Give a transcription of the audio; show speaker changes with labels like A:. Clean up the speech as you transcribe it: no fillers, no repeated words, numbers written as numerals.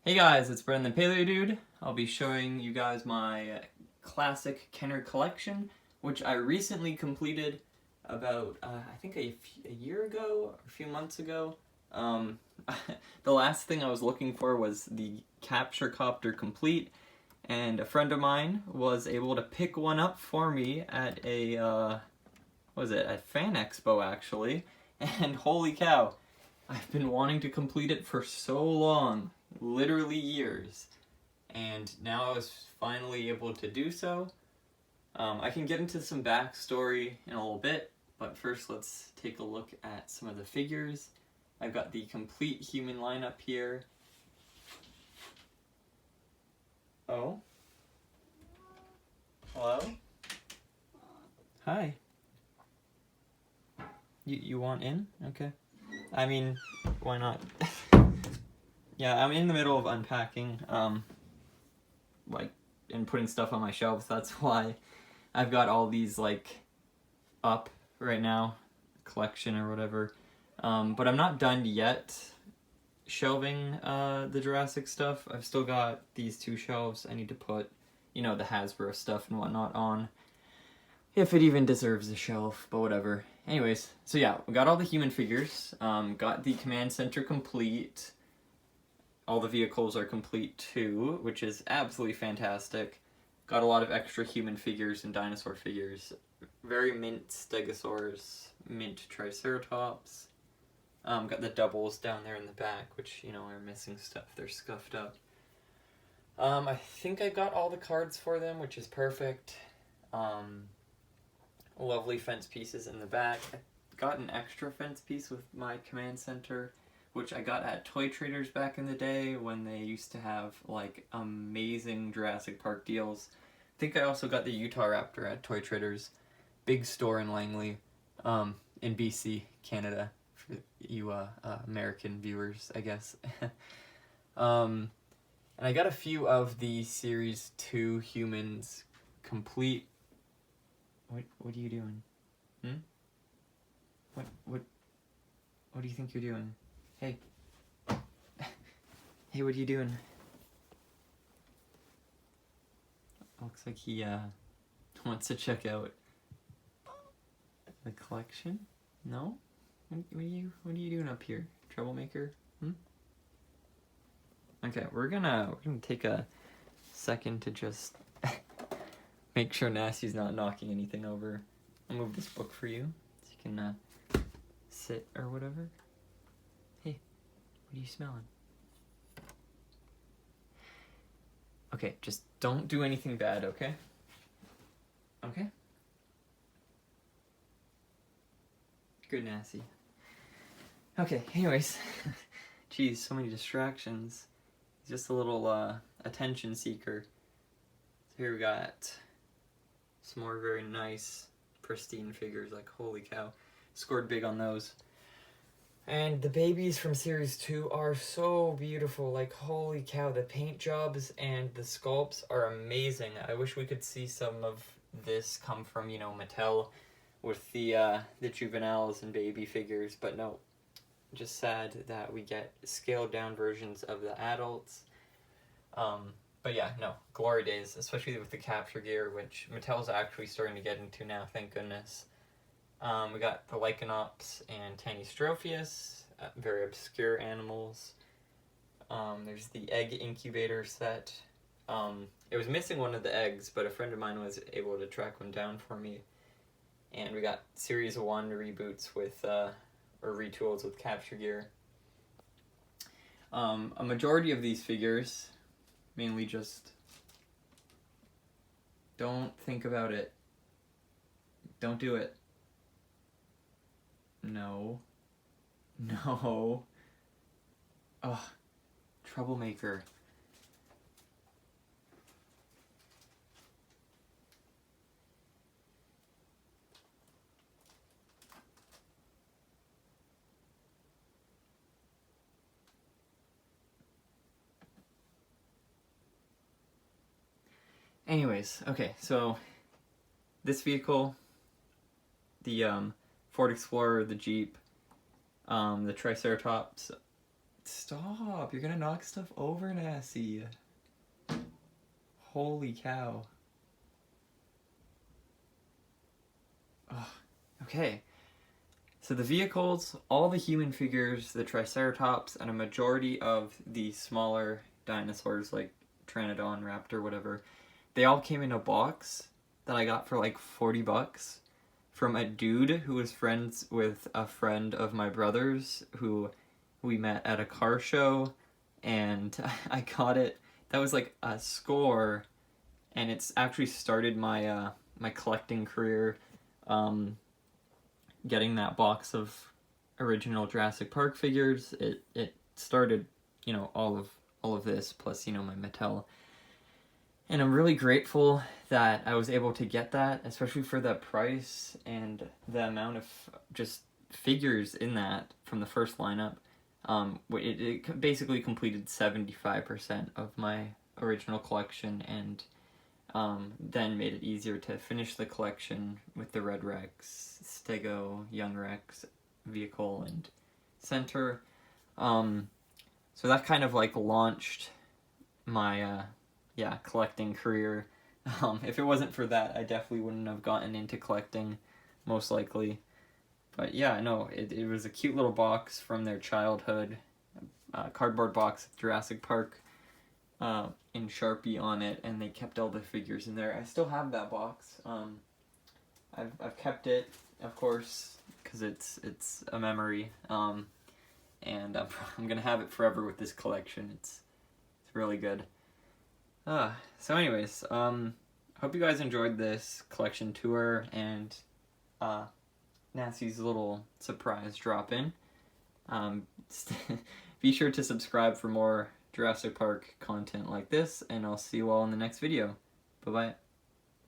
A: Hey guys, it's Brendan the Paleo Dude. I'll be showing you guys my classic Kenner collection, which I recently completed about, I think a year ago, or a few months ago. The last thing I was looking for was the capture copter complete, and a friend of mine was able to pick one up for me at a, what was it, a fan expo actually, and holy cow, I've been wanting to complete it for so long. Literally years, and now I was finally able to do so. I can get into some backstory in a little bit, but first let's take a look at some of the figures. I've got the complete human lineup here. Oh. Hello? Hi. You want in? Okay. I mean, why not? Yeah, I'm in the middle of unpacking, and putting stuff on my shelves. That's why I've got all these, up right now, collection or whatever. But I'm not done yet shelving, the Jurassic stuff. I've still got these two shelves I need to put, the Hasbro stuff and whatnot on. If it even deserves a shelf, but whatever. Anyways, so yeah, we got all the human figures, got the command center complete. All the vehicles are complete too, which is absolutely fantastic. Got a lot of extra human figures and dinosaur figures. Very mint Stegosaurus, mint Triceratops. Got the doubles down there in the back, which, are missing stuff. They're scuffed up. I think I got all the cards for them, which is perfect. Lovely fence pieces in the back. I got an extra fence piece with my command center, which I got at Toy Traders back in the day when they used to have, amazing Jurassic Park deals. I think I also got the Utah Raptor at Toy Traders. Big store in Langley, in BC, Canada, for you American viewers, I guess. And I got a few of the Series 2 humans complete. What are you doing? What do you think you're doing? Hey. Hey, what are you doing? Looks like he wants to check out the collection. No? What are you doing up here? Troublemaker? Okay, we're gonna take a second to just make sure Nasty's not knocking anything over. I'll move this book for you so you can sit or whatever. What are you smelling? Okay, just don't do anything bad, okay? Okay? Good, Nasty. Okay, anyways. Jeez, so many distractions. He's just a little attention seeker. So here we got some more very nice, pristine figures. Holy cow. Scored big on those. And the babies from Series 2 are so beautiful, holy cow, the paint jobs and the sculpts are amazing. I wish we could see some of this come from, Mattel with the juveniles and baby figures, but no. Just sad that we get scaled down versions of the adults. But yeah, no, glory days, especially with the capture gear, which Mattel's actually starting to get into now, thank goodness. We got the Lycanops and Tanystropheus, very obscure animals. There's the egg incubator set. It was missing one of the eggs, but a friend of mine was able to track one down for me. And we got Series 1 reboots with, or retools with capture gear. A majority of these figures, mainly just, don't think about it. Don't do it. No. Ugh. Troublemaker. Anyways, okay, so this vehicle, the Ford Explorer, the Jeep, the Triceratops, Stop! You're gonna knock stuff over, Nassie. Holy cow. Oh, okay. So the vehicles, all the human figures, the Triceratops, and a majority of the smaller dinosaurs like Pteranodon, Raptor, whatever, they all came in a box that I got for like 40 bucks from a dude who was friends with a friend of my brother's who we met at a car show, and I got it. That was like a score, and it's actually started my my collecting career. Getting that box of original Jurassic Park figures, it started, you know, all of this, plus, you know, my Mattel. And I'm really grateful that I was able to get that, especially for the price and the amount of just figures in that from the first lineup. It basically completed 75% of my original collection, and then made it easier to finish the collection with the Red Rex, Stego, Young Rex vehicle, and center. So that kind of like launched my collecting career. If it wasn't for that, I definitely wouldn't have gotten into collecting, most likely. But yeah, no, it was a cute little box from their childhood, cardboard box of Jurassic Park in Sharpie on it, and they kept all the figures in there. I still have that box. I've kept it, of course, because it's a memory, and I'm gonna have it forever with this collection. It's really good. So anyways, hope you guys enjoyed this collection tour and Nassie's little surprise drop-in. Be sure to subscribe for more Jurassic Park content like this, and I'll see you all in the next video. Bye-bye.